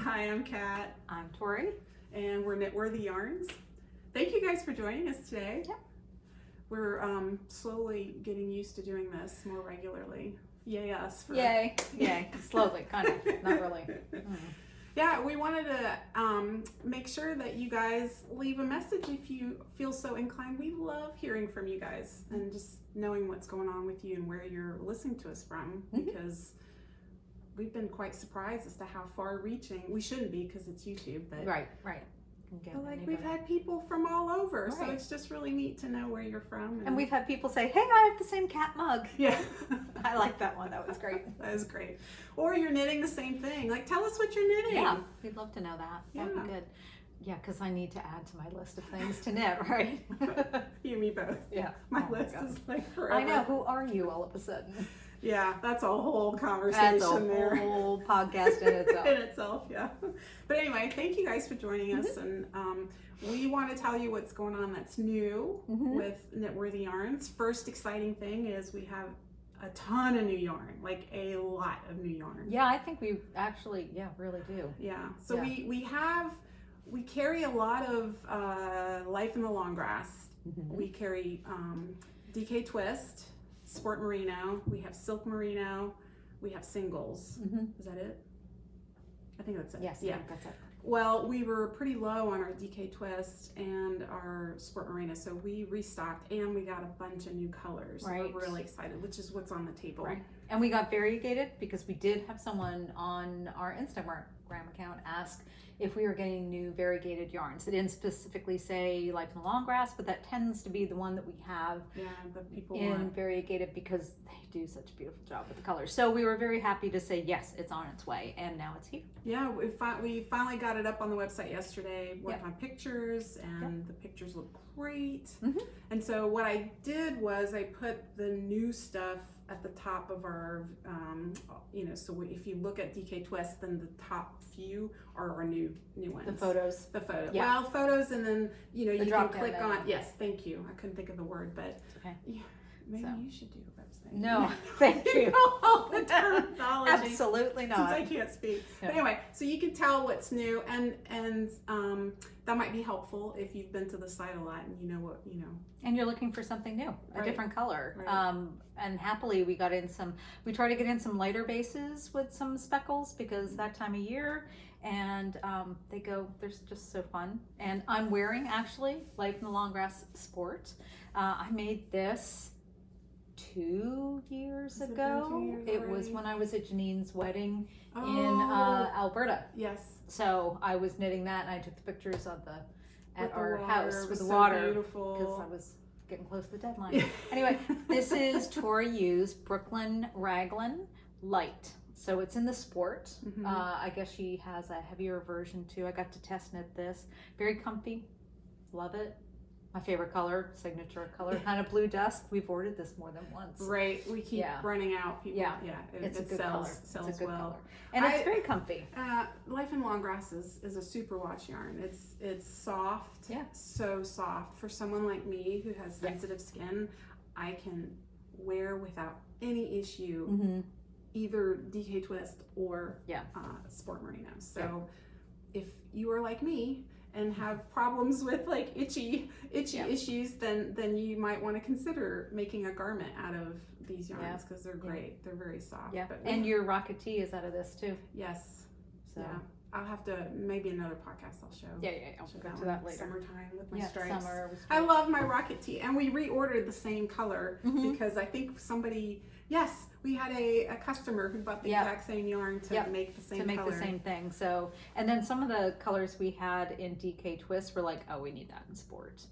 Hi, I'm Kat. I'm Tori. And we're Knitworthy Yarns. Thank you guys for joining us today. Yep. We're slowly getting used to doing this more regularly. Yay us. Yay. Yay. Slowly, kind of. Not really. Yeah, we wanted to make sure that you guys leave a message if you feel so inclined. We love hearing from you guys and just knowing what's going on with you and where you're listening to us from, because we've been quite surprised as to how far reaching. We shouldn't be because it's YouTube, but Right. but like we've had people from all over, so Right. it's just really neat to know where you're from. And we've had people say, hey, I have the same cat mug. Yeah. I like that one. That was great. That is great. Or you're knitting the same thing. Like, tell us what you're knitting. Yeah, we'd love to know that. That'd be good. Yeah, because I need to add to my list of things to knit, right? You and me both. Yeah. My list is like forever. I know. Who are you all of a sudden? Yeah, that's a whole conversation. That's a there. whole podcast in itself. In itself, yeah. But anyway, thank you guys for joining us, and we want to tell you what's going on that's new with Knitworthy Yarns. First exciting thing is we have a ton of new yarn, like a lot of new yarn. Yeah, I think we actually, really do. Yeah, so we carry a lot of Life in the Long Grass. We carry DK Twist, Sport Merino, we have Silk Merino, we have singles. Is that it? I think that's it. Yes, yeah, that's it. Well, we were pretty low on our DK Twist and our Sport Merino, so we restocked and we got a bunch of new colors. Right. So we're really excited, which is what's on the table. Right. And we got variegated because we did have someone on our Instagram account ask if we were getting new variegated yarns. They didn't specifically say Life in the Long Grass, but that tends to be the one that we have The people in variegated because they do such a beautiful job with the colors. So we were very happy to say, yes, it's on its way, and now it's here. Yeah, we finally got it up on the website yesterday, worked on pictures, and the pictures look great. And so what I did was I put the new stuff at the top of our, so if you look at DK Twist, then the top few are our new ones. The photos. The photo. Yeah. Well, photos, and then, you can click on, menu. yes, thank you. I couldn't think of the word, but okay. Yeah, maybe you should do a website. No, thank you. All the terminology. Absolutely not. Since I can't speak. But anyway, so you can tell what's new, and that might be helpful if you've been to the site a lot and you know what. And you're looking for something new, a different color. Right. And happily we try to get in some lighter bases with some speckles because that time of year, and they're just so fun. And I'm wearing actually Life in the Long Grass Sport. I made this 2 years ago. It was when I was at Janine's wedding in Alberta. Yes. So I was knitting that, and I took the pictures of at our house with the so water beautiful. because I was getting close to the deadline. Anyway, this is Tori U's Brooklyn Raglan Light. So it's in the sport. I guess she has a heavier version too. I got to test knit this. Very comfy. Love it. My favorite color, signature color, kind of blue dust. We've ordered this more than once. Right, we keep running out. People, it's a good sells, color. sells it's a good well. color. And it's very comfy. Life in Long Grass is a super wash yarn. It's soft, so soft. For someone like me who has sensitive skin, I can wear without any issue either DK Twist or Sport Merino. So if you are like me and have problems with like itchy issues, then you might want to consider making a garment out of these yarns because they're great. They're very soft. Yeah. And your Rocket Tee is out of this too. Yes. So. Yeah. I'll have to, maybe another podcast I'll show. I'll go to that later. Summertime with my stripes. Summer with stripes. I love my Rocket Tee, and we reordered the same color because I think we had a customer who bought the exact same yarn to make the same color. The same thing. So, and then some of the colors we had in DK Twist were like, oh, we need that in sport.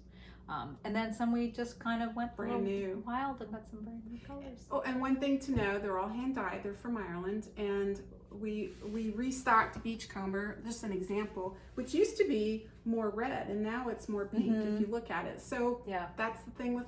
And then some we just kind of went brand new wild and got some brand new colors. Oh, and one thing to know, they're all hand dyed. They're from Ireland, and we restocked Beachcomber, just an example, which used to be more red, and now it's more pink if you look at it. So that's the thing with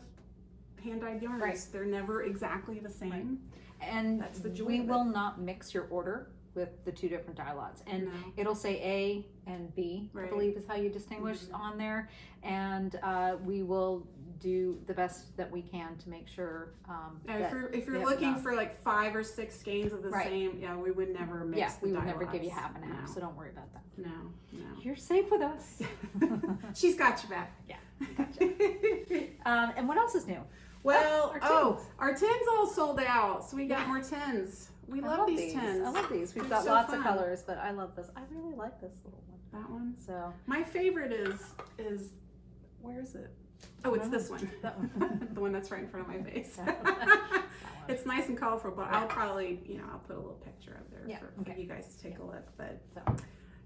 hand dyed yarns. They're never exactly the same. And that's the joy we will not mix your order with the two different dye lots, and it'll say A and B, I believe is how you distinguish on there, and we will do the best that we can to make sure if you're we have looking enough. for like 5 or 6 skeins of the Right. same, we would never mix Yeah, the we would dye never give you lots. half and half, No. so don't worry about that. No. You're safe with us. She's got your back. Yeah, gotcha. And what else is new? Well, our tins. our tins all sold out, so we got more tins. We love these tins. I love these. We've They're got so lots fun. of colors, but I love this. I really like this little one. That one. So My favorite is where is it? Oh, it's this one. That one. The one that's right in front of my face. That one. It's nice and colorful, but I'll probably, I'll put a little picture up there Yeah, for okay. you guys to take a look. But So,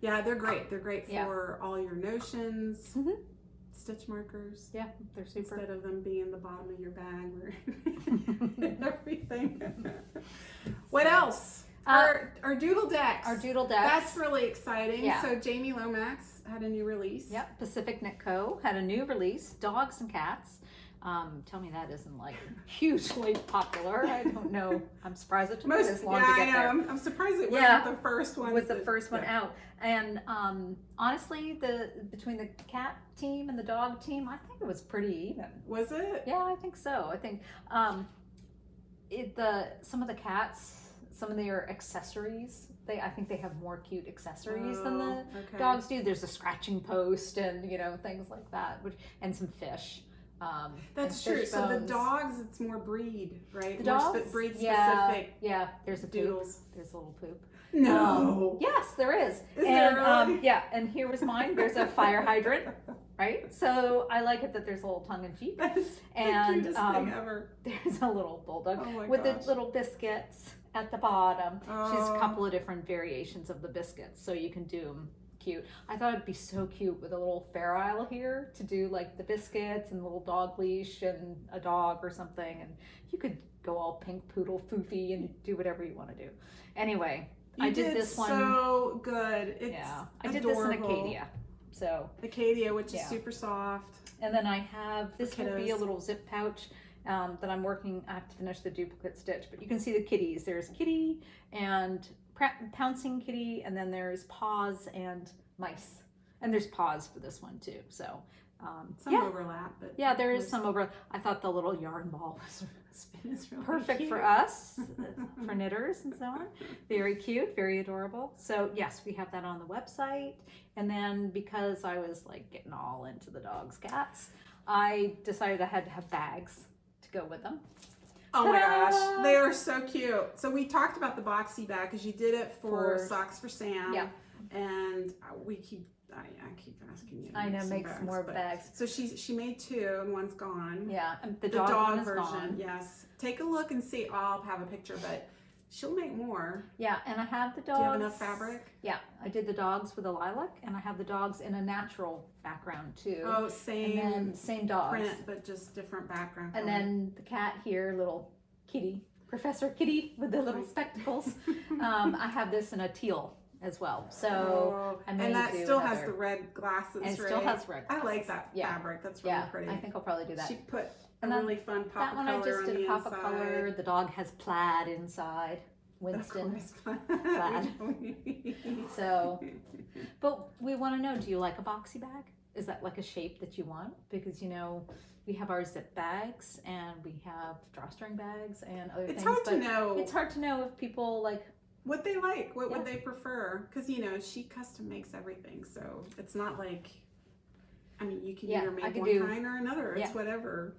yeah, they're great. They're great Yeah. for all your notions, Mhm. stitch markers. yeah, they're super. Instead of them being in the bottom of your bag or everything. What else? Our Doodle Decks. Our Doodle Decks. That's really exciting. Yeah. So Jamie Lomax had a new release. Yep, Pacific Knit Co. had a new release, Dogs and Cats. Tell me that isn't like hugely popular. I don't know. I'm surprised it took me this long to get there. I'm surprised it wasn't Yeah. the first one. Was the first one out. And honestly, between the cat team and the dog team, I think it was pretty even. Was it? Yeah, I think so. I think some of the cats, some of their accessories, I think they have more cute accessories than the okay. dogs do. There's a scratching post and things like that, and some fish. That's and true. fish So the bones. dogs, it's more breed, right? The More dogs, breed yeah, specific. yeah. There's a poop. doodles. There's a little poop. No. Yes, there is. Is And there really? yeah, and here was mine. There's a fire hydrant, right? So I like it that there's a little tongue in cheek. That's And the cutest thing ever. there's a little bulldog Oh my with gosh. the little biscuits at the bottom. She's Oh. a couple of different variations of the biscuits, so you can do them cute. I thought it'd be so cute with a little feral here to do like the biscuits and a little dog leash and a dog or something, and you could go all pink poodle foofy and do whatever you want to do. Anyway, I did this one. So good. It's I did adorable. this in Acadia. So Acadia, which is Yeah. super soft. and then I have this will be a kiddos. little zip pouch that I'm working. I have to finish the duplicate stitch, but you can see the kitties. There's Kitty and Pouncing Kitty, and then there's Paws and Mice, and there's Paws for this one too. So Some yeah, overlap, but yeah, there is there's some over. I thought the little yarn ball was it's really perfect cute. for us, for knitters and so on. Very cute, very adorable. So yes, we have that on the website. And then because I was like getting all into the dogs, cats, I decided I had to have bags to go with them. Oh my Ta-da! gosh, they are so cute. So we talked about the Boxy bag because you did it for Socks for Sam. Yeah. And I keep asking you. To I know, some make some more but- bags. So she made 2 and one's gone. Yeah, and the The dog, dog one is version, gone. yes. Take a look and see. I'll have a picture, but she'll make more. Yeah, and I have the dogs. Do you have enough fabric? Yeah, I did the dogs with a lilac, and I have the dogs in a natural background too. Oh, and same then same dogs. print, but just different background. And color. then the cat here, little Kitty, Professor Kitty with the little spectacles. I have this in a teal as well. So Oh, I may and that do still has another- the red glasses, and it right? still has red I like glasses. that Yeah. fabric. That's really Yeah, pretty. I think I'll probably do that. She put a And then really fun pop That of one color I just on did the a pop of inside. color. The dog has plaid inside. Winston. Of course. Plaid. So, but we want to know, do you like a boxy bag? Is that like a shape that you want? Because we have our zip bags and we have drawstring bags and other It's things. hard but to know It's hard to know if people like. what they like. What Yeah. would they prefer? Because she custom makes everything, so it's not like. I mean, you can Yeah, either I make could one do- kind or another. It's Yeah. whatever.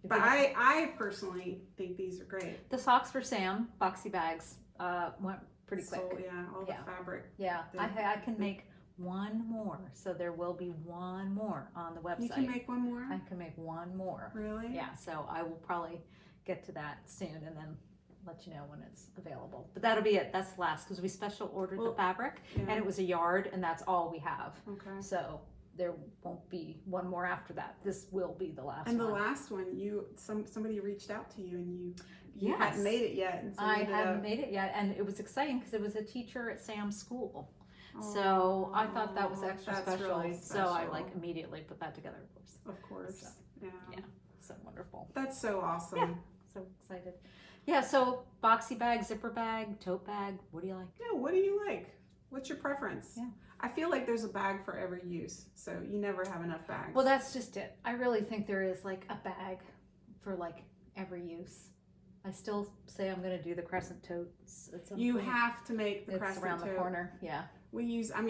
if But you- I personally think these are great. the socks for Sam boxy bags went pretty quick. So, yeah, all Yeah. the fabric. Yeah, the- I can make one more, so there will be one more on the website. You can make one more. I can make one more. Really? Yeah, so I will probably get to that soon and then let you know when it's available. But that'll be it. That's the last because we special ordered the Well, fabric Yeah. and it was a yard and that's all we have. Okay. So there won't be one more after that. This will be the last And the one. last one, somebody reached out to you and you Yes. hadn't made it yet. And so you I ended hadn't up- made it yet, and it was exciting because it was a teacher at Sam's school. So I thought that was Oh, extra that's special. really So I special. immediately put that together, of course. Of course. So, Yeah. yeah. So wonderful. That's so awesome. Yeah. So excited. Yeah, so boxy bag, zipper bag, tote bag. What do you like? Yeah, what do you like? What's your preference? Yeah. I feel like there's a bag for every use, so you never have enough bags. Well, that's just it. I really think there is like a bag for like every use. I still say I'm going to do the crescent totes at some you point. have to make the It's crescent around the tote. corner. Yeah. I use mine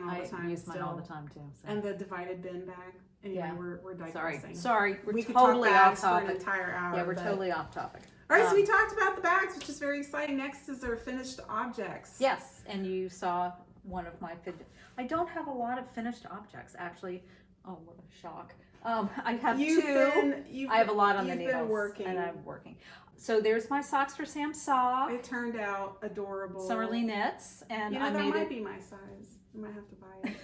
all the time. I use mine all still. the time too. So. And the divided bin bag. Anyway, Yeah. we're digressing. Sorry. We're we could totally talk off bags for an topic. entire hour. Yeah, we're but... totally off topic. All right, so we talked about the bags, which is very exciting. Next is our finished objects. Yes, and you saw one of my I don't have a lot of finished objects actually. Oh, what a shock. I have two. I have a lot on the needles. You've been working. And I'm working. So there's my Socks for Sam sock. It turned out adorable. Summerly knits, and you know, I that made might it. be my size. I might have to buy it.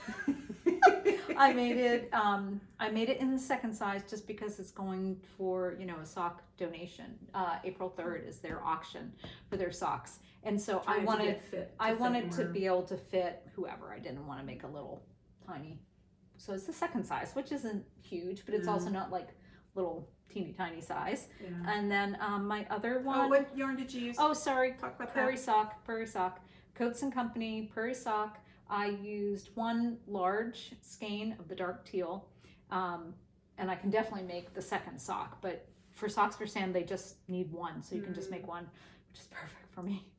I made it. I made it in the second size just because it's going for a sock donation. April 3rd is their auction for their socks, and so I wanted to be able to fit whoever. I didn't want to make a little tiny. So it's the second size, which isn't huge, but it's also not like little teeny tiny size. Yeah. And then my other one. Oh, what yarn did you use? Oh, sorry. Talk about Prairie that. Prairie Sock. Coats and Company, Prairie Sock. I used one large skein of the dark teal. And I can definitely make the second sock, but for Socks for Sam, they just need one. So you can just make one, which is perfect for me.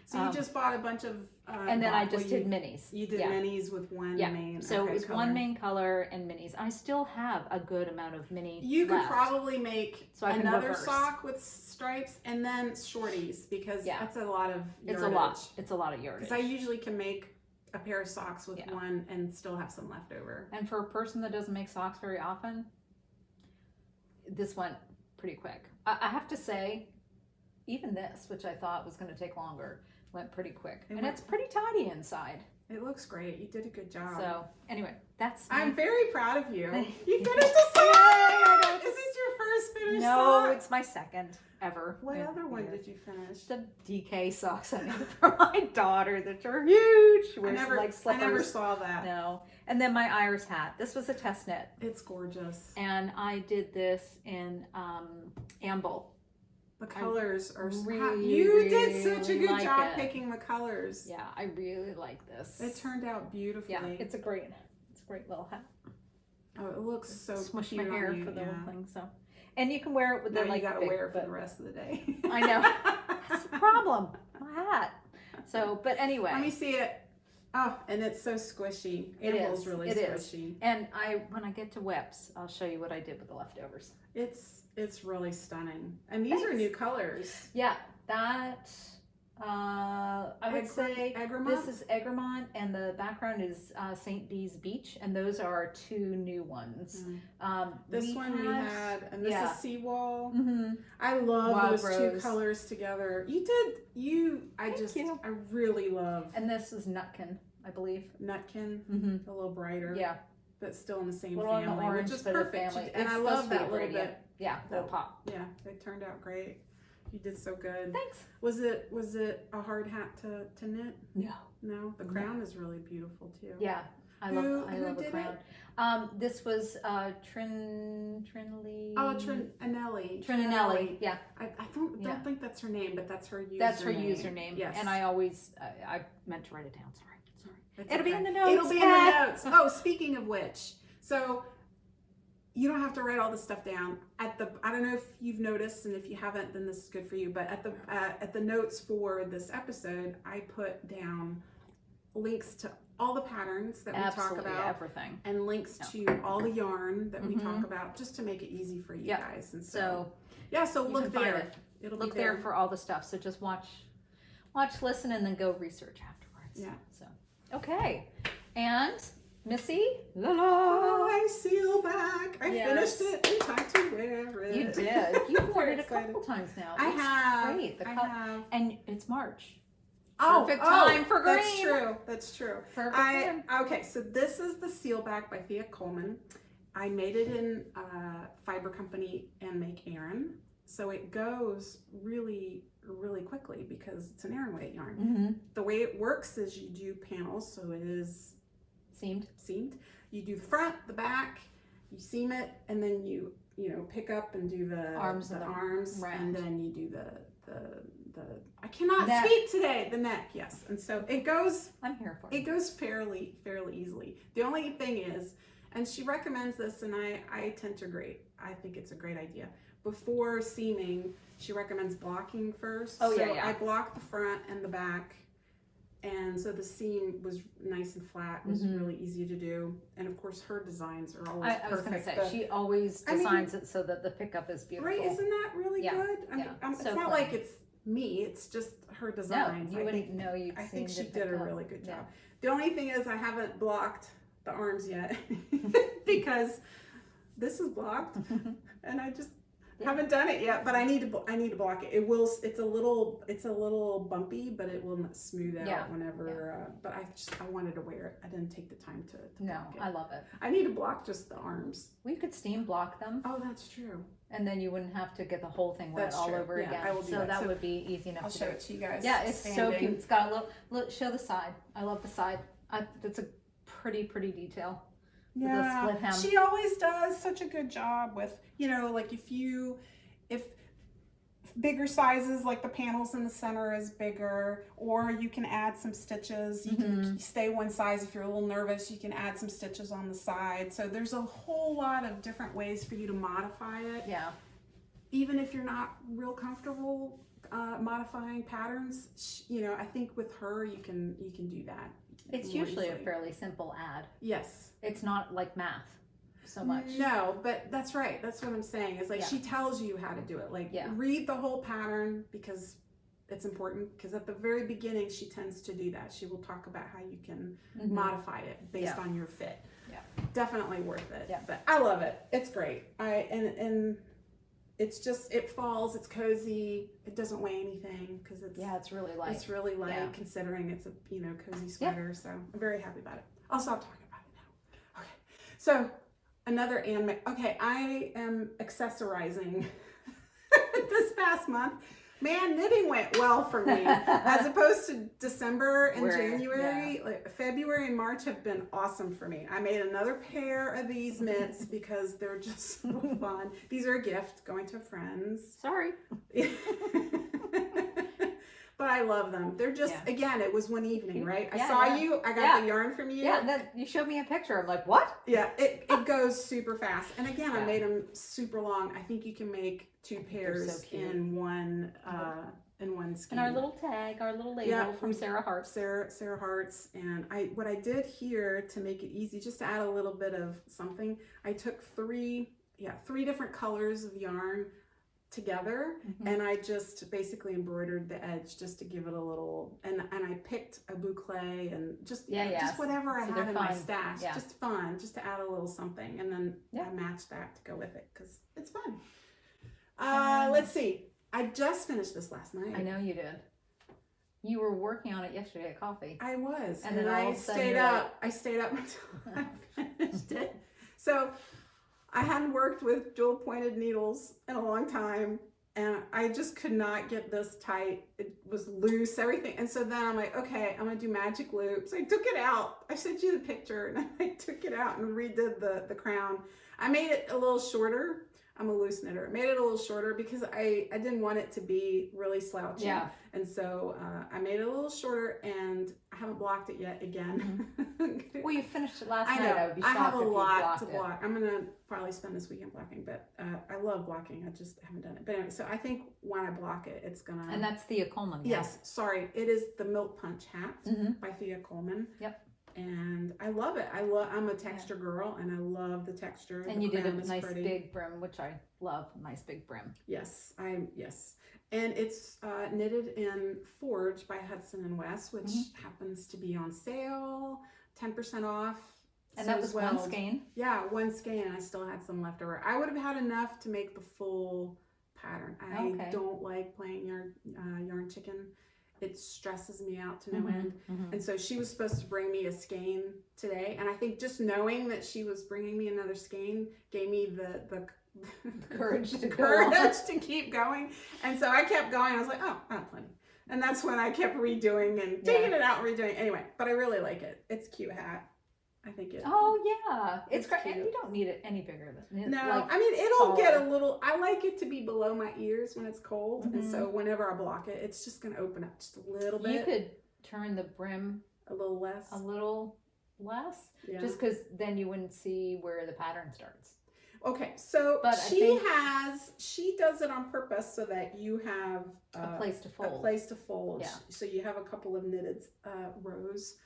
So you just bought a bunch of... and then I just did minis. You did minis with one main So it was color. one main color and minis. I still have a good amount of mini You could left. probably make So I can another reverse. sock with stripes and then shorties because that's a lot of yardage. It's a lot. It's a lot of yardage. Because I usually can make a pair of socks with one and still have some left over. And for a person that doesn't make socks very often, this went pretty quick. I have to say, even this, which I thought was going to take longer, went pretty quick. And it's pretty tidy inside. It looks great. You did a good job. So anyway, that's... I'm very proud of you. You finished a sock! Is it your first finished sock? No, it's my second ever. What other one did you finish? The DK socks I made for my daughter that are huge. She wears like slippers. I never saw that. No. And then my Iris hat. This was a test knit. It's gorgeous. And I did this in amble. The colors are really, you did such a good like job it. picking the colors. Yeah, I really like this. It turned out beautifully. Yeah, it's a great little hat. Oh, it looks so Smush cute my hair on you, for the whole thing. So, and you can wear it with now the like. You gotta wear it for the rest of the day. I know. That's the problem. My hat. So, but anyway. Let me see it. Oh, and it's so squishy. Amble's really squishy. And when I get to whips, I'll show you what I did with the leftovers. It's really stunning. And these are new colors. Yeah, that I would say Egremont? this is Egremont, and the background is St. Bees Beach, and those are two new ones. This we had, and this is Seawall. Mm-hmm. I love Wild those Rose. two colors together. I really love. And this is Nutkin, I believe. Nutkin, a little brighter. Yeah. But still in the same little family, orange, which is but perfect. Family. And I love that little bit. Yeah, little pop. Yeah, it turned out great. You did so good. Thanks. Was it a hard hat to knit? No. No, the crown is really beautiful too. Yeah, I love the did crown. This was Trinley. Oh, Trinelli. Trinelli. Yeah. I don't think that's her name, but that's her username. That's her username. Yes. And I meant to write it down. Sorry. It's It'll okay. be in the notes. It'll be in the notes. Oh, speaking of which, so you don't have to write all this stuff down. I don't know if you've noticed, and if you haven't, then this is good for you. But at the notes for this episode, I put down links to all the patterns that we talk about, everything, and links to all the yarn that we talk about, just to make it easy for you guys. And so look there. It'll look be there for all the stuff. So just watch, listen, and then go research afterwards. Yeah. So okay, and Missy, oh, I seal back. I finished it in time to wear it. You did. You've worn it a couple times now. I have. Great. I have. And it's March. Perfect time for green. That's true. That's true. Perfect time. Okay, so this is the seal back by Thea Coleman. I made it in Fibre Company and Make Aran. So it goes really, really quickly because it's an Aran weight yarn. Mm-hmm. The way it works is you do panels, so it is seamed. You do the front, the back, you seam it, and then you pick up and do the arms, and then you do the I cannot neck. speak today. The neck, yes. And so it goes. I'm here for it. It goes fairly easily. The only thing is, and she recommends this, and I tend to agree. I think it's a great idea. Before seaming, she recommends blocking first. Oh, so yeah. I blocked the front and the back, and so the seam was nice and flat. It was really easy to do. And of course, her designs are always perfect. I was going to say, she always designs it so that the pickup is beautiful. Right? Isn't that really good? I mean, it's so not like it's me. It's just her designs. No, you wouldn't know. I think she did a really good job. The only thing is, I haven't blocked the arms yet because this is blocked, and I just haven't done it yet. But I need to block it. It will. It's a little bumpy, but it will smooth out whenever. But I wanted to wear it. I didn't take the time to block it. I love it. I need to block just the arms. We could steam block them. Oh, that's true. And then you wouldn't have to get the whole thing wet That's all true. over Yeah, again. I will do so that. So would be easy enough I'll to show do. it to you guys. Yeah, it's so cute. It's got a little. Show the side. I love the side. It's a pretty detail. Yeah, with the split hem. She always does such a good job with, like if bigger sizes, like the panels in the center is bigger, or you can add some stitches. You can stay one size. If you're a little nervous, you can add some stitches on the side. So there's a whole lot of different ways for you to modify it. Yeah. Even if you're not real comfortable modifying patterns, I think with her you can do that. It's usually a fairly simple ad. Yes. It's not like math so much. No, but that's right. That's what I'm saying. Is like she tells you how to do it. Like read the whole pattern because it's important. Because at the very beginning she tends to do that. She will talk about how you can modify it based on your fit. Yeah. Definitely worth it. Yeah. But I love it. It's great. And it's just, it falls, it's cozy, it doesn't weigh anything because it's really light. It's really light considering it's a cozy sweater. So I'm very happy about it. I'll stop talking about it now. Okay, so another anime. Okay, I am accessorizing this past month. Man, knitting went well for me as opposed to December and January. Like February and March have been awesome for me. I made another pair of these mitts because they're just so fun. These are a gift going to friends. Sorry. But I love them. They're just, again, it was one evening, right? I saw you, I got the yarn from you. Yeah, you showed me a picture. I'm like, what? Yeah, it goes super fast. And again, I made them super long. I think you can make 2 pairs in one skein. And our little tag, our little label from Sarah Hart's. Sarah Hart's. And what I did here to make it easy, just to add a little bit of something, I took 3 different colors of yarn together, and I just basically embroidered the edge just to give it a little, and I picked a boucle and just whatever I had in my stash, just fun, just to add a little something, and then I matched that to go with it because it's fun. Let's see, I just finished this last night. I know you did. You were working on it yesterday at coffee. I was, and then I stayed up. I stayed up until I finished it. So I hadn't worked with dual pointed needles in a long time, and I just could not get this tight. It was loose, everything. And so then I'm like, okay, I'm gonna do magic loops. I took it out. I sent you the picture, and I took it out and redid the crown. I made it a little shorter. I'm a loose knitter. I made it a little shorter because I didn't want it to be really slouchy. Yeah. And so I made it a little shorter, and I haven't blocked it yet again. Well, you finished it last night. I know. I have a lot to block. I'm going to probably spend this weekend blocking, but I love blocking. I just haven't done it. But anyway, so I think when I block it, it's going to... And that's Thea Coleman. Yes. Sorry. It is the Milk Punch hat by Thea Coleman. Yep. And I love it. I'm a texture girl, and I love the texture. And you did a nice big brim, which I love. Nice big brim. Yes, and it's knitted in Forge by Hudson and West, which happens to be on sale, 10% off. And that was one skein. Yeah, one skein, and I still had some left over. I would have had enough to make the full pattern. I don't like playing yarn chicken. It stresses me out to no end. And so she was supposed to bring me a skein today, and I think just knowing that she was bringing me another skein gave me the courage to keep going. And so I kept going. I was like, oh, I have plenty. And that's when I kept redoing and taking it out and redoing. Anyway, but I really like it. It's a cute hat. I think it. Oh yeah, it's great. cute. And you don't need it any bigger than No, like, I mean it'll get a taller. little. I like it to be below my ears when it's cold, and Mhm. so whenever I block it, it's just gonna open up just a little bit. You could turn the brim a little less. a little less, Yeah. just because then you wouldn't see where the pattern starts. Okay, so But she does it on purpose so that you have A place to fold. A place to fold. Yeah. So you have a couple of knitted rows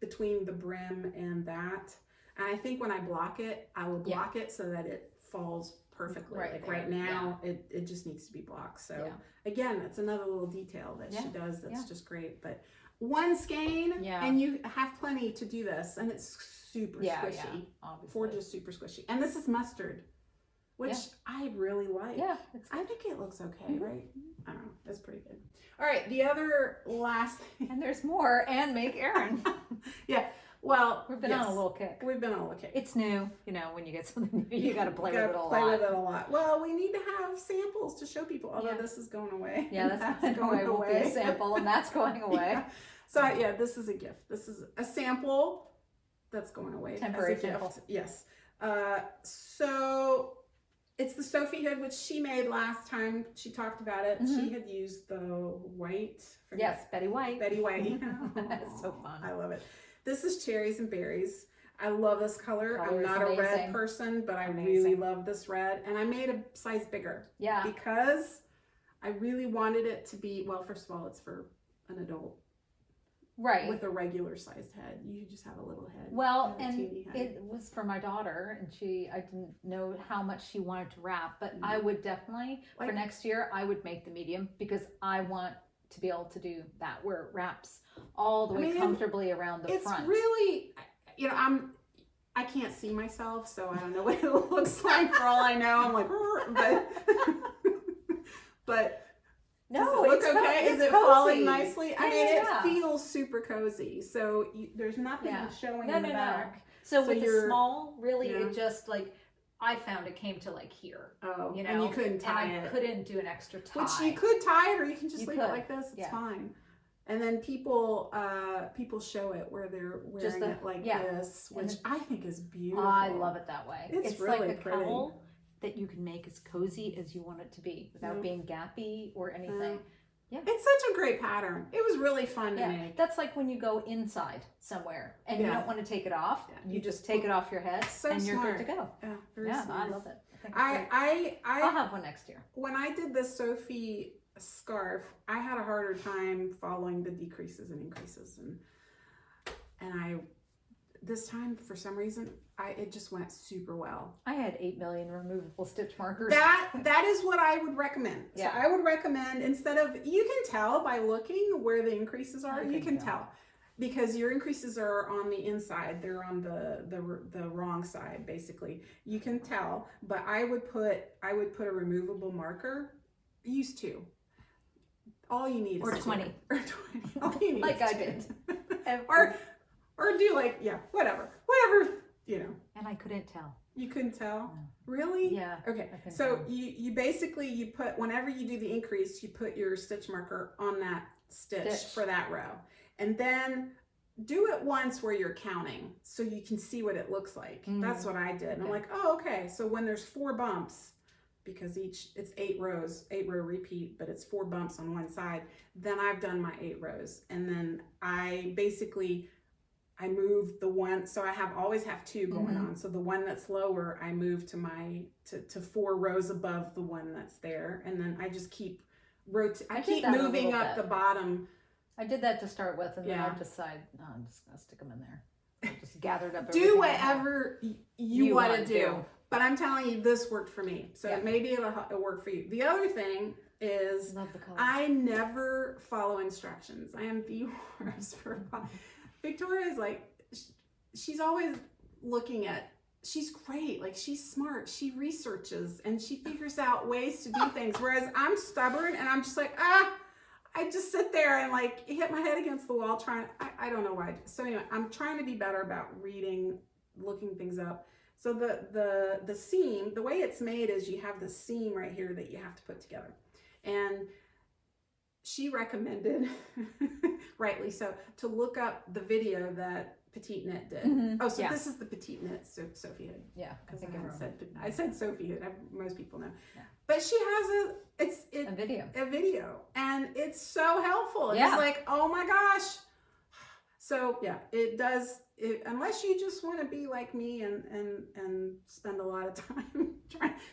between the brim and that. And I think when I block it, I will block it so that it falls perfectly. Right like there, right now, it just needs to be blocked. So again, it's another little detail that she does that's just great. But one skein, and you have plenty to do this, and it's super squishy. Obviously. Gorgeous, super squishy. And this is mustard, which I really like. Yeah, I think it looks okay, right? I don't know. It's pretty good. All right, the other last thing. And there's more, and make Erin. Well, We've been on a little kick. We've been on a little kick. It's new, you know, when you get something new, you got to play with it a lot. Play with it a lot. Well, we need to have samples to show people, although this is going away. Yeah, that's going away. We'll be a sample, and that's going away. Yeah. So, this is a gift. This is a sample that's going away. Temporary as a sample. gift. Yes. So, it's the Sophie hood, which she made last time she talked about it. She had used the white. Yes, Betty White. Betty White. That's so fun. I love it. This is Cherries and Berries. I love this color. I'm not a red person, but I really love this red. And I made a size bigger. Yeah. Because I really wanted it to be, well, first of all, it's for an adult. Right. With a regular sized head. You just have a little head. Well, and it was for my daughter, and I didn't know how much she wanted to wrap, but I would definitely, for next year, I would make the medium, because I want to be able to do that where it wraps all the way comfortably around the front. It's really, you know, I can't see myself, so I don't know what it looks like. For all I know, I'm like, but no, does it look okay? Is it falling nicely? I mean, it feels super cozy. So there's nothing showing in the back. So with the small, really, it just I found it came to here. Oh, you know, and you couldn't tie it. I couldn't do an extra tie. Which you could tie it, or you can just leave it like this. It's fine. And then people show it where they're wearing it like this, which I think is beautiful. I love it that way. It's really like a pretty. cowl that you can make as cozy as you want it to be without being gappy or anything. Yeah. It's such a great pattern. It was really fun to make. That's like when you go inside somewhere and you don't want to take it off. You just take it off your head and you're good to go. Yeah, very smart. I love it. I'll have one next year. When I did the Sophie scarf, I had a harder time following the decreases and increases, and this time for some reason it just went super well. I had 8 million removable stitch markers. That is what I would recommend. Yeah. So I would recommend, instead of, you can tell by looking where the increases are. You can tell because your increases are on the inside. They're on the wrong side, basically. You can tell, but I would put a removable marker. Use 2. All you need is 20. Or 20. All you need like is I 2. did. Or do whatever, you know. And I couldn't tell. You couldn't tell? No. Really? Yeah. Okay. So you basically, you put, whenever you do the increase, you put your stitch marker on that stitch for that row. And then do it once where you're counting so you can see what it looks like. That's what I did. And I'm like, oh, okay. So when there's 4 bumps, because it's 8 rows, 8 row repeat, but it's 4 bumps on one side, then I've done my 8 rows. And then I move the one, so I always have 2 going on. So the one that's lower, I move to 4 rows above the one that's there. And then I just keep moving up the bottom. I did that to start with, and then I decided, no, I'm just going to stick them in there. I just gathered up Do whatever you want to do. But I'm telling you, this worked for me. So maybe it'll work for you. The other thing is, I never follow instructions. I am the worst for Victoria's she's always looking at, she's great. She's smart. She researches and she figures out ways to do things. Whereas I'm stubborn and I'm just I just sit there and hit my head against the wall trying, I don't know why. So anyway, I'm trying to be better about reading, looking things up. So the seam, the way it's made is you have the seam right here that you have to put together. And she recommended, rightly so, to look up the video that Petite Knit did. Mhm. Oh, so Yeah. this is the Petite Knit Sophie did. Yeah, I Because think I, everyone. I said Sophie Hood. Most people know. Yeah. But she has A video. a video, and it's so helpful. It's Yeah. like, oh my gosh. So yeah, it does. Unless you just want to be like me and spend a lot of time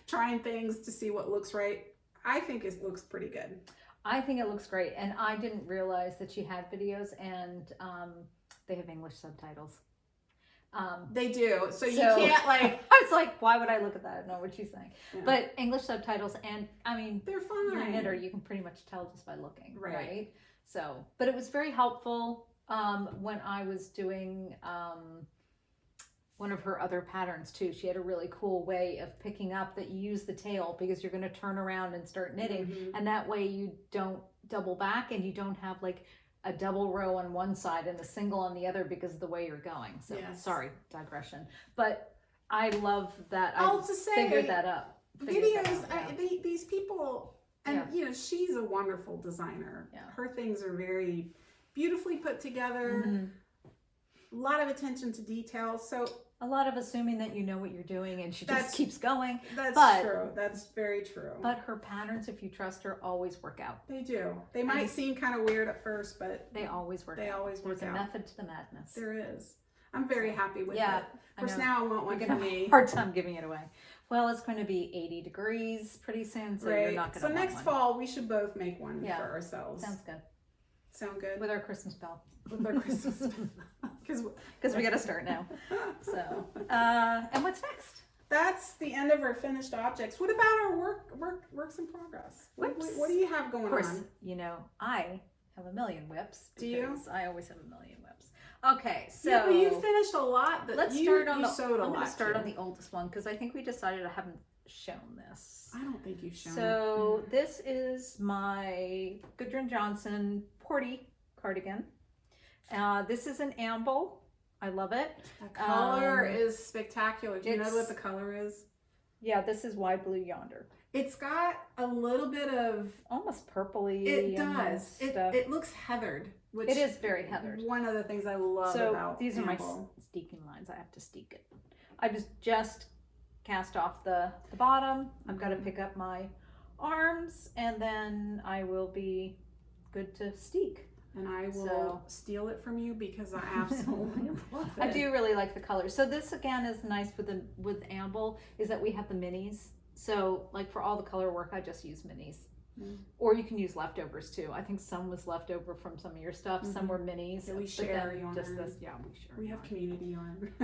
trying things to see what looks right, I think it looks pretty good. I think it looks great, and I didn't realize that she had videos, and they have English subtitles. They do, so you So- can't like. I was like, why would I look at that? I know what she's saying. Yeah. But English subtitles, and I mean, They're you're a fine. knitter, you can pretty much tell just by looking, Right. right? So, but it was very helpful when I was doing one of her other patterns too. She had a really cool way of picking up that you use the tail because you're going to turn around and start knitting, Mhm. and that way you don't double back and you don't have like a double row on one side and a single on the other because of the way you're going. So Yes. sorry, digression. But I love that I'll I just say, figured that out. videos. Yeah. These people, and Yeah. you know, she's a wonderful designer. Yeah. Her things are very beautifully put together. Mhm. A lot of attention to detail. So A lot of assuming that you know what you're doing, and she That's- just keeps going. that's But- true. That's very true. But her patterns, if you trust her, always work out. They do. They might And- seem kind of weird at first, but They always work they out. always work There's a out. method to the madness. There is. I'm very happy with Yeah, it. I Of course, know. now I want We're one gonna for have a me. hard time giving it away. Well, it's going to be 80 degrees pretty soon, so you're Right. not going to So want next one. fall, we should both make one Yeah. for ourselves. Sounds good. Sound good? With our Christmas bell. With our Christmas. Because Because we got to start now. So, and what's next? That's the end of our finished objects. What about our works in progress? Whips. What do you have going Of course, on? you know, I have a million whips. Do you? Because I always have a million whips. Okay, so Yeah, but you finished a lot. That let's you, start on you the. sewed a I'm going lot to start too. on the oldest one because I think we decided I haven't shown this. I don't think you've shown. So this is my Gudrun Johnson Porty cardigan. This is an amble. I love it. The color um, is spectacular. Do you know it's- what the color is? Yeah, this is wide blue yonder. It's got a little bit of. Almost purpley. It and does. stuff. It looks heathered. Which It is very heathered. One of the things I love So about these are my Amble. steeking lines. I have to steek it. I just cast off the bottom. I've got to pick up my arms, and then I will be good to steek. And I will So- steal it from you because I absolutely love it. I do really like the color. So this again is nice with Amble is that we have the minis. So like for all the color work, I just use minis. Mm. Or you can use leftovers too. I think some was left over from some of your stuff. Some Mhm. were minis. Yeah, we but share then yarn. just this. Yeah, we share. We have yarn. community yarn.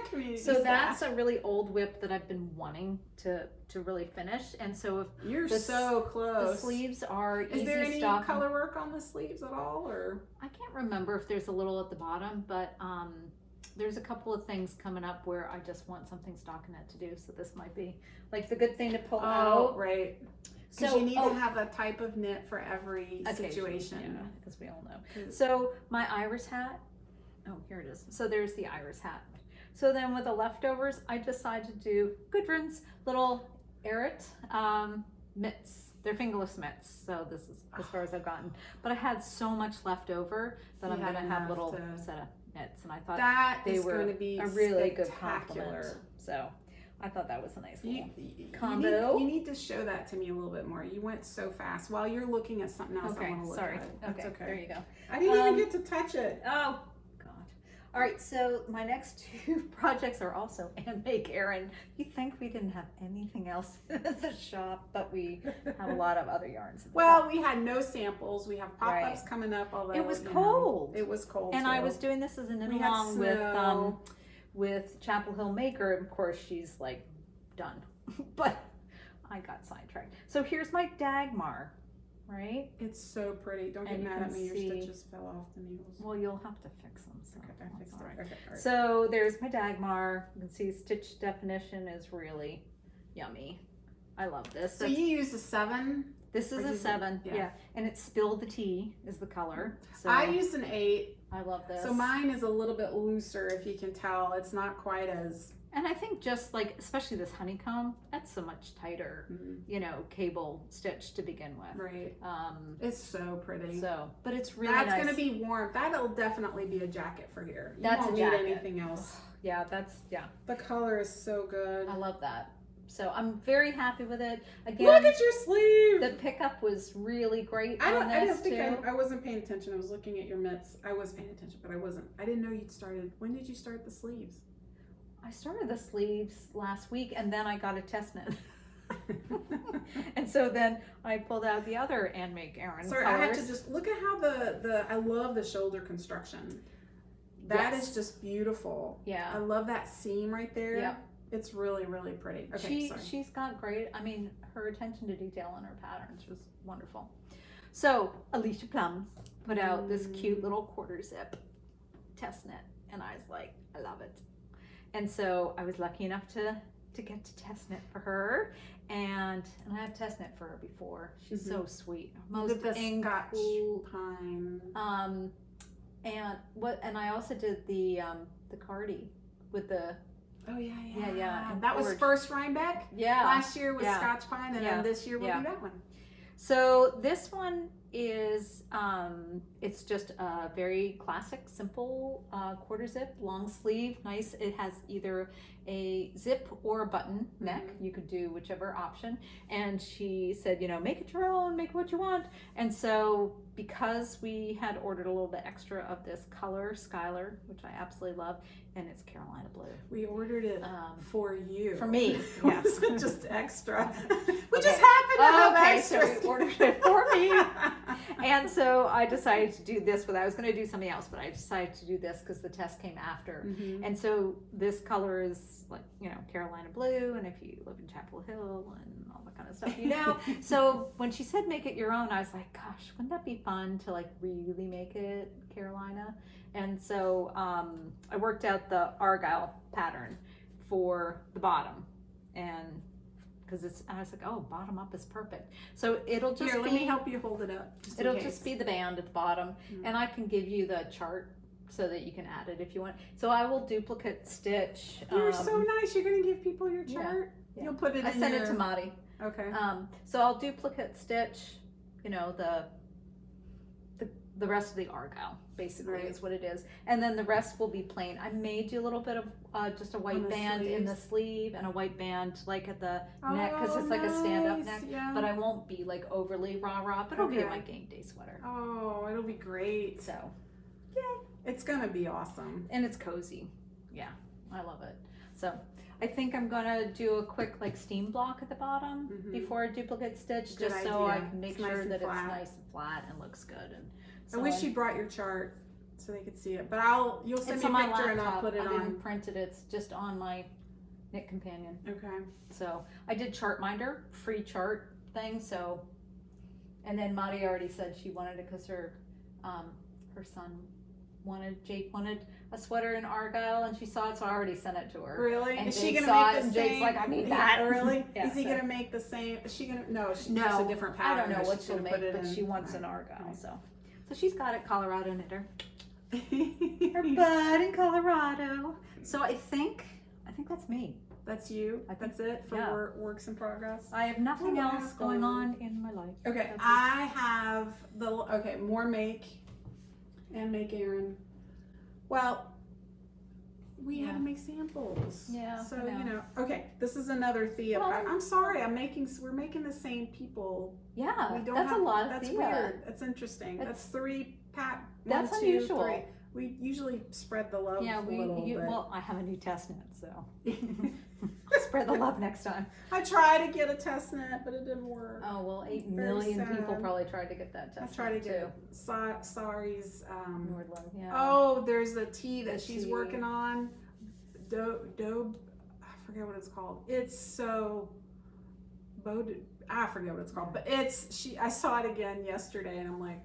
Community So that's staff. a really old whip that I've been wanting to really finish. And so if You're the- so close. the sleeves are Is easy there any stock. color work on the sleeves at all, or? I can't remember if there's a little at the bottom, but there's a couple of things coming up where I just want something stockinette to do. So this might be like the good thing to pull out. right. Because So you need to have a type of knit for every situation. because we all know. 'Cause- So my iris hat. Oh, here it is. So there's the iris hat. So then with the leftovers, I decided to do Gudrun's little Erret mitts. They're fingerless mitts. So this is as far as I've gotten. But I had so much left over that I'm You going to had have enough little to- set of mitts. And I thought That they is were going to be a really good spectacular. compliment. So I thought that was a nice little You combo. you need to show that to me a little bit more. You went so fast. While you're looking at something else, I Okay, want to look sorry. at it. That's okay. There you go. I didn't even Um, get to touch it. Oh, God. All right, so my next two projects are also handmade, Erin. You think we didn't have anything else in the shop, but we have a lot of other yarns. In the Well, shop. we had no samples. We have pop-ups Right. coming up, although It was you know, cold. it was cold, And too. I was doing this as an We had along snow. with Chapel Hill Maker. Of course, she's like done, but I got sidetracked. So here's my Dagmar, right? It's so pretty. Don't get And you mad can at me. Your see- stitches fell off the needles. Well, you'll have to fix them. So Okay, I that's fixed all right. it. Okay, all right. So there's my Dagmar. You can see stitch definition is really yummy. I love this. So you used a 7. This or is a did you- 7, yeah. yeah. And it's spilled the tea is the color. So I used an 8. I love this. So mine is a little bit looser, if you can tell. It's not quite as And I think just like, especially this honeycomb, that's so much tighter, you know, cable stitch to begin with. Right. It's so pretty. So, but it's really that's nice. gonna be warm. That'll definitely be a jacket for here. You That's won't a jacket. need anything else. Yeah, The color is so good. I love that. So I'm very happy with it. Again, Look at your sleeve. the pickup was really great I on this don't think too. I wasn't paying attention. I was looking at your mitts. I was paying attention, but I wasn't. I didn't know you'd started. When did you start the sleeves? I started the sleeves last week, and then I got a test knit. And so then I pulled out the other and make Erin Sorry, colors. I have to just look at how I love the shoulder construction. That is just beautiful. Yeah. I love that seam right there. Yeah. It's really, really pretty. Okay, sorry. She's got great, I mean, her attention to detail in her patterns was wonderful. So Alicia Plums put out this cute little quarter zip test knit, and I was like, I love it. And so I was lucky enough to get to test knit for her, and I have test knit for her before. She's so sweet. Most the Scotch pine. And I also did the cardi with the Yeah. and That was forge. first Rhinebeck. Yeah. Last year was Yeah. Scotch pine, and then this year will be that one. So this one is it's just a very classic, simple quarter zip, long sleeve, nice. It has either a zip or a button neck. You could do whichever option. And she said, you know, make it your own, make what you want. And so because we had ordered a little bit extra of this color, Skylar, which I absolutely love, and it's Carolina blue. We ordered it for you. For me. It Yeah. wasn't just extra. We just happened to have extras. So we ordered it for me. And so I decided to do this, but I was going to do something else, but I decided to do this because the test came after. And so this color is like, you know, Carolina blue, and if you live in Chapel Hill and all that kind of stuff, you know. So when she said make it your own, I was like, gosh, wouldn't that be fun to like really make it Carolina? And so I worked out the Argyle pattern for the bottom, and because I was like, oh, bottom up is perfect. So it'll just Here, let me help you hold it up. It'll just be the band at the bottom, and I can give you the chart so that you can add it if you want. So I will duplicate stitch. You're so nice. You're going to give people your chart? Yeah. You'll put it I sent it to Madi. Okay. So I'll duplicate stitch, you know, the rest of the Argyle, basically, is what it is. And then the rest will be plain. I made you a little bit of just a white band in the sleeve and a white band like at the neck, because it's like a stand-up neck. Yeah. But I won't be like overly rah-rah, but it'll be my game day sweater. Oh, it'll be great. So, yay. It's going to be awesome. And it's cozy. Yeah, I love it. So I think I'm gonna do a quick like steam block at the bottom before I duplicate stitch, just so I can make sure that it's nice and flat and looks good. And so I wish you brought your chart so they could see it, but you'll send me a picture and I'll put it on. I didn't print it. It's just on my Knit Companion. Okay. So I did Chartminder, free chart thing. So, and then Madi already said she wanted it because her son Jake wanted a sweater in Argyle, and she saw it, so I already sent it to her. Really? And is she Jake gonna saw make it, the and same? Jake's like, I need that. Really? Yeah, is he gonna make the same? Is she gonna? No, she's no, a different pattern. I don't know what she's she'll gonna make, put it but in. she wants an Argyle. So she's got it, Colorado knitter. Her Her bud in Colorado. So I think that's me. That's you. That's it for works in progress. I have nothing else going on in my life. Okay, I have more make Erin. Well, we had to make samples. Yeah. So you know. Okay, this is another Thea. Well, I'm sorry. We're making the same people. Yeah. We don't that's have, a lot of That's Thea. weird. That's interesting. That's three That's 1, 2, unusual. 3. We usually spread the love a little bit. Well, I have a new test knit, so spread the love next time. I tried to get a test net, but it didn't work. Oh, well, 8 Very million people sad. probably tried to get that test I tried to net, get too. Sari's. Nordland, yeah. Oh, there's a tea that she's tea. working on. I forget what it's called. It's so. I forget what it's called, but I saw it again yesterday, and I'm like.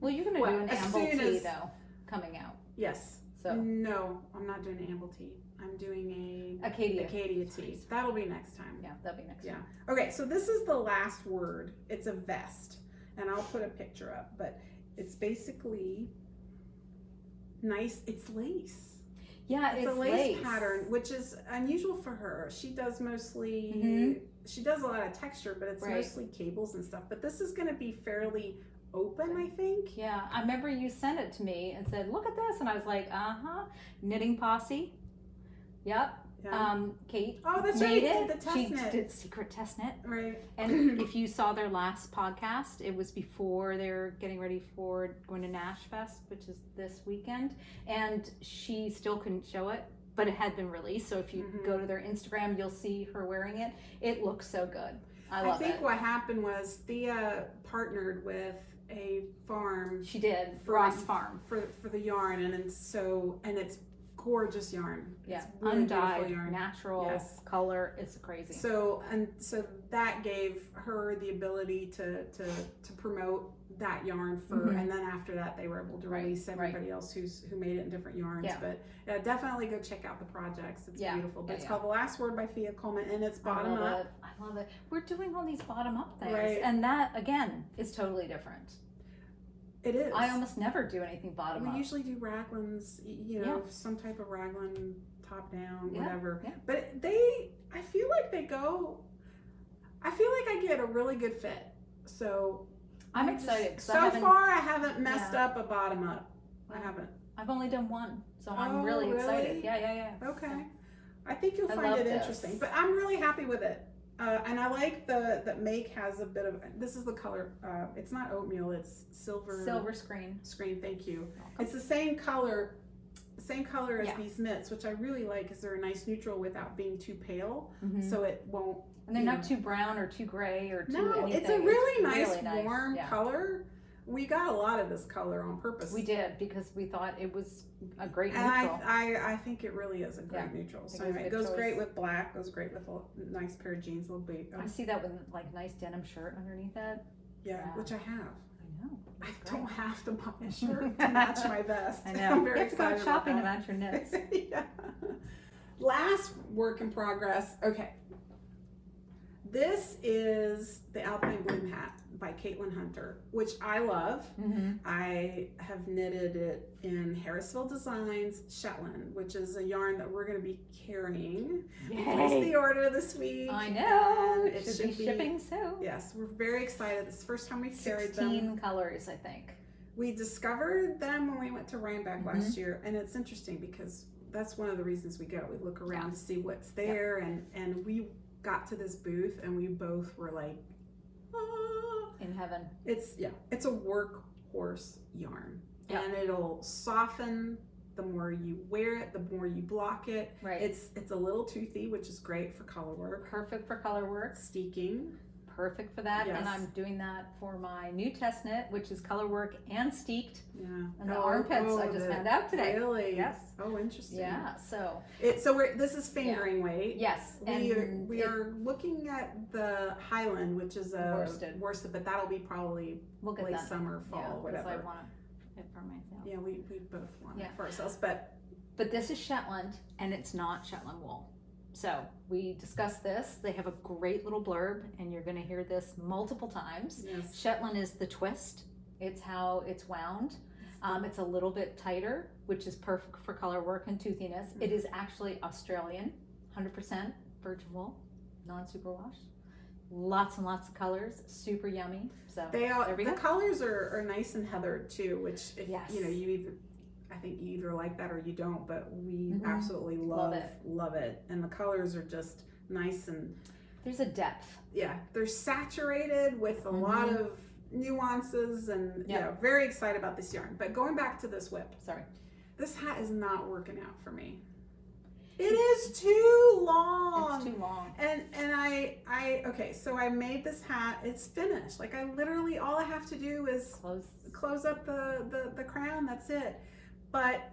Well, you're going to do an as amble soon tea, as- though, coming out. Yes. So No, I'm not doing an amble tea. I'm doing a Acadia tea. That'll be next time. Yeah, that'll be next Yeah. time. Okay, so this is the last word. It's a vest, and I'll put a picture up, but it's basically nice. It's lace. Yeah, It's a lace pattern, which is unusual for her. She does mostly, she does a lot of texture, but it's mostly cables and stuff. But this is going to be fairly open, I think. Yeah, I remember you sent it to me and said, look at this. And I was like, Knitting Posse. Yep. Yeah. Kate that's made right. it. Did the test She knit. did secret test knit. Right. And if you saw their last podcast, it was before they're getting ready for going to Nash Fest, which is this weekend. And she still couldn't show it, but it had been released. So if you go to their Instagram, you'll see her wearing it. It looks so good. I love it. I think what happened was Thea partnered with a farm. She did. Ross Farm. For the yarn. And it's gorgeous yarn. Yeah, it's really undyed, yarn. natural color. It's crazy. So that gave her the ability to promote that yarn for, and then after that they were able to release everybody else who made it in different yarns. Yeah. But definitely go check out the projects. It's beautiful. But it's called The Last Word by Thea Coleman, and it's bottom up. I love it. We're doing all these bottom up things, Right. and that again is totally different. It is. I almost never do anything bottom up. We usually do raglans, some type of raglan top down, whatever. Yeah. But I feel like I get a really good fit. So I'm excited. So far, I haven't messed up a bottom up. I haven't. I've only done one, so I'm really excited. Yeah. Okay. I think you'll find it interesting. But I'm really happy with it. And I like that Make has a bit of, this is the color, it's not oatmeal, it's silver screen. Thank you. It's the same color as these knits, which I really like because they're a nice neutral without being too pale, so it won't. And they're not too brown or too gray or too anything. It's a really nice warm color. We got a lot of this color on purpose. We did, because we thought it was a great and neutral. I think it really is a great neutral. So anyway, it goes great with black, goes great with a nice pair of jeans, little big. I see that with like nice denim shirt underneath that. Yeah, which I have. I know. I don't have to buy a shirt to match my vest. I know. I'm very you have to excited go shopping about to match your knits. yeah. Last work in progress. Okay. This is the Alpine Bloom hat by Caitlin Hunter, which I love. I have knitted it in Harrisville Designs Shetland, which is a yarn that we're going to be carrying. We placed the order this week. I know. And it should be shipping soon. Yes, we're very excited. It's the first time we've carried them. 16 colors, I think. We discovered them when we went to Rhinebeck last year, and it's interesting because that's one of the reasons we go. We look around to see what's there, and we got to this booth and we both were like, in heaven. It's a workhorse yarn, and it'll soften the more you wear it, the more you block it. Right. It's a little toothy, which is great for color work. Perfect for color work. Steeking. Perfect for that. Yes. And I'm doing that for my new test knit, which is color work and steeked. Yeah. And the armpits I just found out today. Really? Yes. Oh, interesting. Yeah. So this is fingering weight. Yes. We are looking at the Highland, which is a worsted, but that'll be probably late summer, fall, whatever. I want it for myself. Yeah, we both want it for ourselves, but this is Shetland, and it's not Shetland wool. So we discussed this. They have a great little blurb, and you're going to hear this multiple times. Yes. Shetland is the twist. It's how it's wound. It's a little bit tighter, which is perfect for color work and toothiness. It is actually Australian, 100% virgin wool, non-superwash. Lots and lots of colors, super yummy. So the colors are nice and heathered too, which I think you either like that or you don't, but we absolutely love it. And the colors are just nice, and there's a depth. Yeah, they're saturated with a lot of nuances, and very excited about this yarn. But going back to this whip. Sorry. This hat is not working out for me. It is too long. It's too long. And okay, so I made this hat. It's finished. Like I literally, all I have to do is close up the crown. That's it. But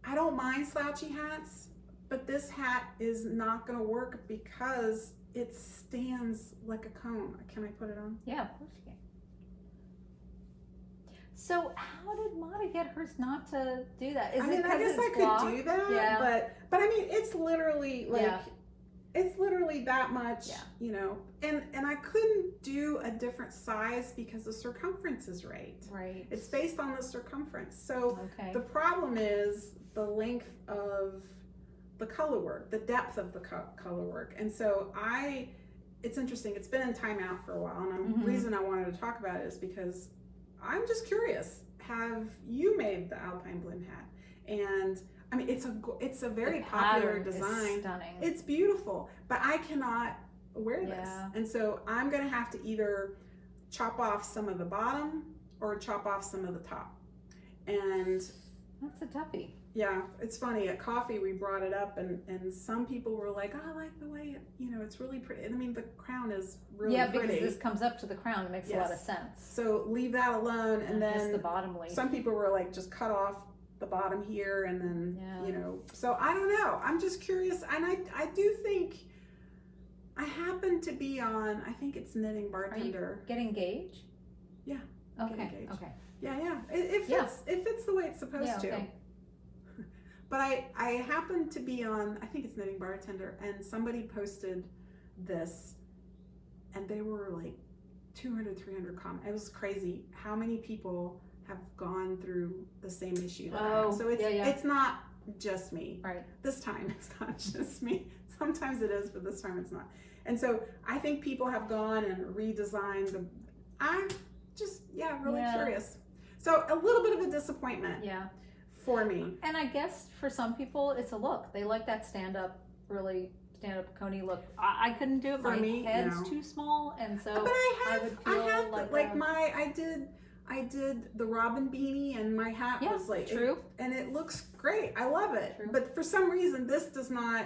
I don't mind slouchy hats, but this hat is not going to work because it stands like a cone. Can I put it on? Yeah, of course you can. So how did Mata get hers not to do that? I guess I could do that, but I mean, it's literally like, it's literally that much, and I couldn't do a different size because the circumference is right. Right. It's based on the circumference. So the problem is the length of the color work, the depth of the color work. And so it's interesting. It's been in timeout for a while, and the reason I wanted to talk about it is because I'm just curious. Have you made the Alpine Bloom hat? And I mean, it's a very popular design. Stunning. It's beautiful, but I cannot wear this, and so I'm gonna have to either chop off some of the bottom or chop off some of the top. And that's a toughie. Yeah, it's funny. At coffee, we brought it up, and some people were like, "Oh, I like the way it's really pretty." I mean, the crown is really pretty. Because this comes up to the crown. It makes a lot of sense. So leave that alone, and then the bottom leaf. Some people were like, just cut off the bottom here, and then So I don't know. I'm just curious, and I do think I happen to be on. I think it's Knitting Bartender. Are you getting engaged? Yeah. Okay. Yeah. It fits the way it's supposed to. But I happen to be on, I think it's Knitting Bartender, and somebody posted this, and they were like 200, 300 comments. It was crazy how many people have gone through the same issue that I have. So it's not just me. Right. This time it's not just me. Sometimes it is, but this time it's not. And so I think people have gone and redesigned I'm just, really curious. So a little bit of a disappointment. Yeah. For me. And I guess for some people it's a look. They like that stand-up coney look. I couldn't do it. For my head's too small, and so but I would feel I did the robin beanie, and my hat was like and it looks great. I love it. True. But for some reason this does not.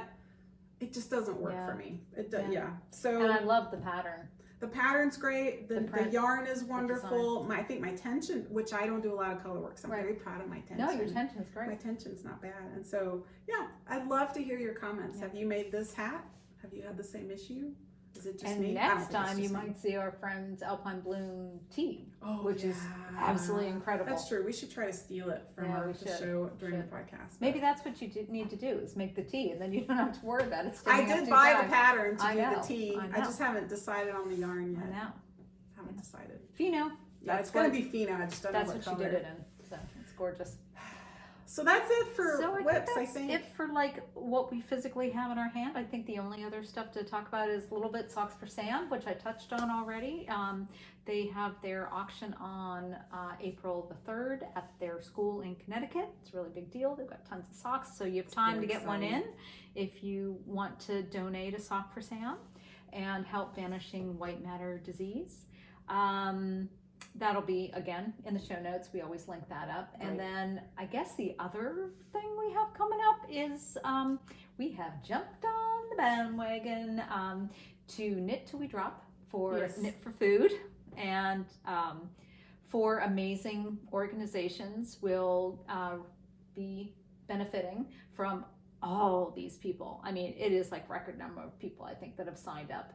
It just doesn't work for me. It does. So and I love the pattern. The pattern's great. The yarn is wonderful. I think my tension, which I don't do a lot of color work, so I'm very proud of my tension. No, your tension's great. My tension's not bad. And so, I'd love to hear your comments. Have you made this hat? Have you had the same issue? Is it just me? Next time you might see our friend's Alpine Bloom tee, which is absolutely incredible. That's true. We should try to steal it from our show during the podcast. Maybe that's what you need to do is make the tee, and then you don't have to worry about it. I did buy the pattern to do the tee. I just haven't decided on the yarn yet. I know. Haven't decided. Fino. Yeah, it's going to be Fino. I just don't know what color. That's what you did it in. So it's gorgeous. So that's it for whips, I think. It for like what we physically have in our hand. I think the only other stuff to talk about is a little bit Socks for Sam, which I touched on already. They have their auction on April the 3rd at their school in Connecticut. It's a really big deal. They've got tons of socks, so you have time to get one in if you want to donate a sock for Sam and help vanishing white matter disease. That'll be, again, in the show notes. We always link that up. And then I guess the other thing we have coming up is we have jumped on the bandwagon to Knit Till We Drop for Knit for Food. And 4 amazing organizations will be benefiting from all these people. I mean, it is like record number of people, I think, that have signed up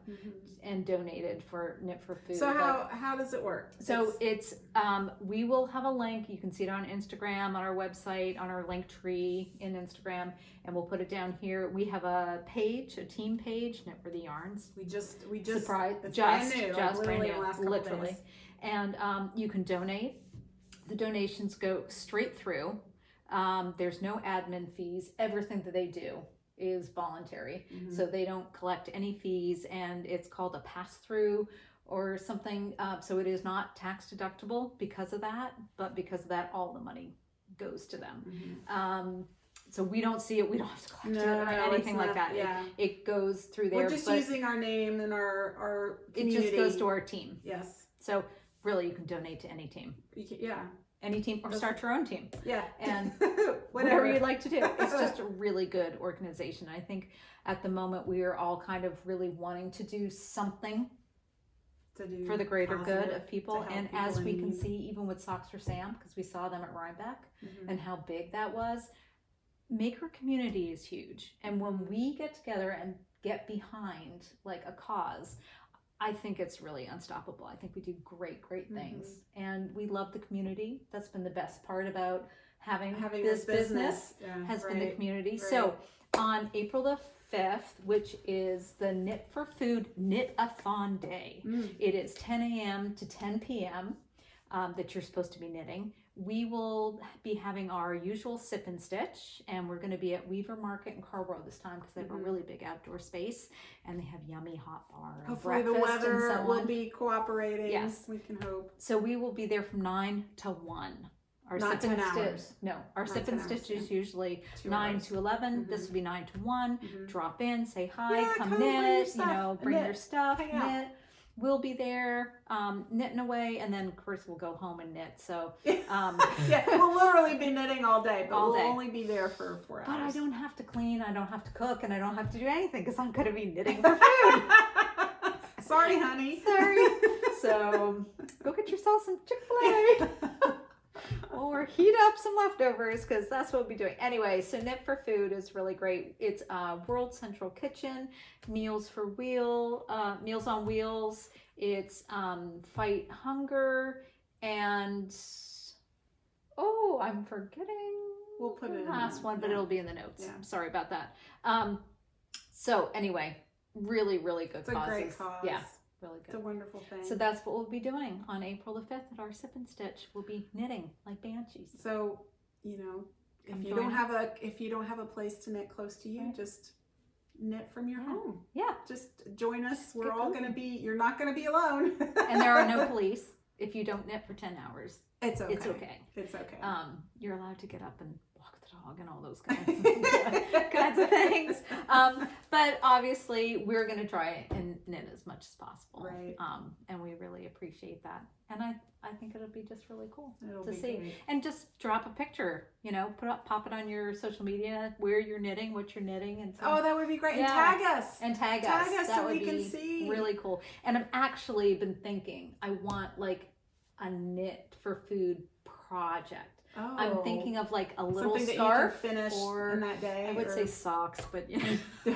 and donated for Knit for Food. So how does it work? So it's we will have a link. You can see it on Instagram, on our website, on our link tree in Instagram, and we'll put it down here. We have a page, a team page, Knit for the Yarns. We just surprise, it's brand new, literally. Days. And you can donate. The donations go straight through. There's no admin fees. Everything that they do is voluntary. So they don't collect any fees, and it's called a pass-through or something. So it is not tax deductible because of that, but because of that, all the money goes to them. So we don't see it. We don't have to collect it or anything like that. It goes through there. We're just using our name and our community. It just goes to our team. Yes. So really, you can donate to any team. Any team, or start your own team. And whatever you'd like to do. It's just a really good organization. I think at the moment we are all kind of really wanting to do something for the greater good of people. And as we can see, even with Socks for Sam, because we saw them at Rhinebeck and how big that was, maker community is huge. And when we get together and get behind like a cause, I think it's really unstoppable. I think we do great things, and we love the community. That's been the best part about having this business has been the community. So on April the 5th, which is the Knit for Food Knit-a-thon Day, it is 10 a.m. to 10 p.m. That you're supposed to be knitting. we will be having our usual sip and stitch, and we're going to be at Weaver Market in Carrboro this time because they have a really big outdoor space, and they have yummy hot bar and Hopefully the breakfast and weather so will on. be cooperating. Yes. We can hope. So we will be there from 9 to 1. Our Not sip and 10 stitch. hours. No, our Not sip 10 and hours, stitch is yeah. usually 2 9 hours. to 11. This will be 9 to 1. Drop in, say hi, Yeah, come come bring your knit, you stuff, know, bring knit, your stuff, hang out. knit. We'll be there knitting away, and then of course we'll go home and knit. So yeah, we'll literally be knitting all day, but All we'll day. only be there for 4 hours. but I don't have to clean, I don't have to cook, and I don't have to do anything because I'm going to be knitting for food. Sorry, honey. Sorry. So go get yourself some Chick-fil-A. Or heat up some leftovers because that's what we'll be doing. Anyway, so Knit for Food is really great. It's World Central Kitchen, Meals on Wheels. It's Fight Hunger, and I'm forgetting. We'll put it in the last the- one, but yeah. it'll be in the notes. Yeah. Sorry about that. So anyway, really, really good It's a causes. great cause. Yeah, really It's a good. wonderful thing. So that's what we'll be doing on April the 5th at our Sip and Stitch. We'll be knitting like banshees. So, you know, Come if you join don't us. have a place to knit close to you, Right. just knit from your Yeah. home. Yeah, Just join us. We're Get all cozy. going to be, you're not going to be alone. and there are no police if you don't knit for 10 hours. It's okay. It's okay. It's okay. You're allowed to get up and walk the dog and all those kinds of things. But obviously, we're going to try and knit as much as possible. Right. And we really appreciate that. And I think it'll be just really cool It'll to be see. great. And just drop a picture, you know, pop it on your social media, where you're knitting, what you're knitting, and so. Oh, that would be great. Yeah. And tag us. And tag us. Tag us That so would we can be see. really cool. And I've actually been thinking, I want like a knit for food project. Oh. I'm thinking of like a little something scarf that you can finish or in that day. I would or- say socks, but you know,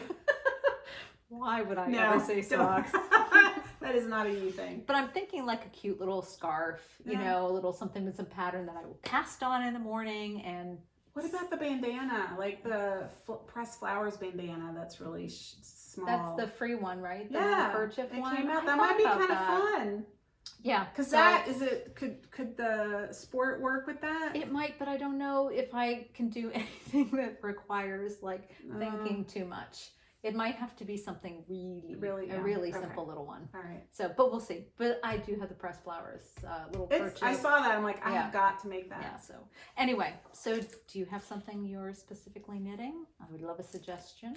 why would I no, ever say don't. socks? That is not a you thing. But I'm thinking like a cute little scarf, you Yeah. know, a little something with some pattern that I will cast on in the morning. And What about the bandana? Like the pressed flowers bandana that's really small. that's the free one, right? The yeah, kerchief it one. came out. I That thought might be about kind of that. fun. Yeah, Because so that is it. Could the sport work with that? it might, but I don't know if I can do anything that requires like thinking too much. It might have to be something Really, yeah. a really Okay. simple little one. All right. So, but we'll see. But I do have the pressed flowers, little kerchief. I saw that. I'm like, I Yeah. have got to make that. Yeah. So anyway, so do you have something you're specifically knitting? I would love a suggestion.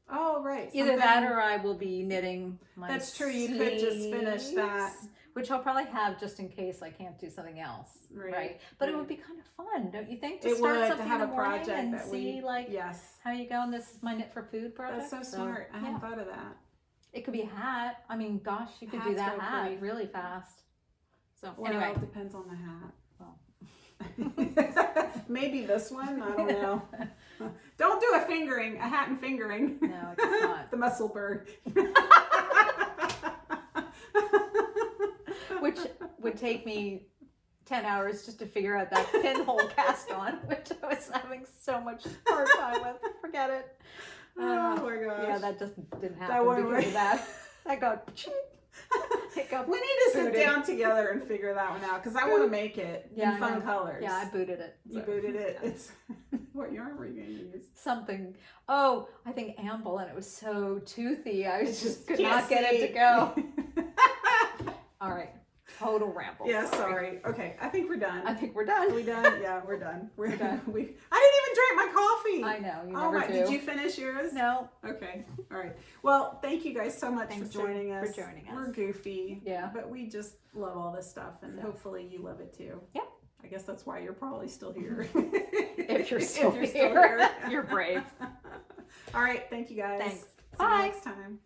Oh, right. Either that Something- or I will be knitting my That's true. You could just finish that. sleeves, which I'll probably have just in case I can't do something else. Right, But it right. would be kind of fun, don't you think? To It start would to something have in a the morning project and that see we like yes. how you go. And this is my knit for food project. That's so smart. I yeah. hadn't thought of that. It could be a hat. I mean, gosh, you could do Hats that go hat pretty. really fast. So Well, anyway, it depends on the hat. well, Maybe this one. I don't know. Don't do a fingering. A hat and fingering. no, it's not. The muscle bird. Which would take me 10 hours just to figure out that pinhole cast on, which I was having so much hard time with. Forget it. Oh my gosh. Yeah, that just didn't That happen wouldn't because work. of that. I got it got We need to sit booted. down together and figure that one out because I want to make it Yeah, in I fun know. colors. Yeah, I booted it. You so, booted it. yeah. It's what yarn were you going to use? Something. Oh, I think amble, and it was so toothy. I just could Can't not get it see. to go. All right, total ramble. Yeah, sorry. Okay, I think we're done. I think we're done. Are we done? Yeah, we're done. We're done. I didn't even drink my coffee. I know you Oh never my! do. Did you finish yours? No. Okay. All right. Well, thank you guys so much Thanks for joining us. for joining us. We're goofy. Yeah. But we just love all this stuff, and So. hopefully you love it too. Yeah. I guess that's why you're probably still here. If you're still If you're here, you're brave. All right. Thank you guys. Thanks. See you Bye. next time.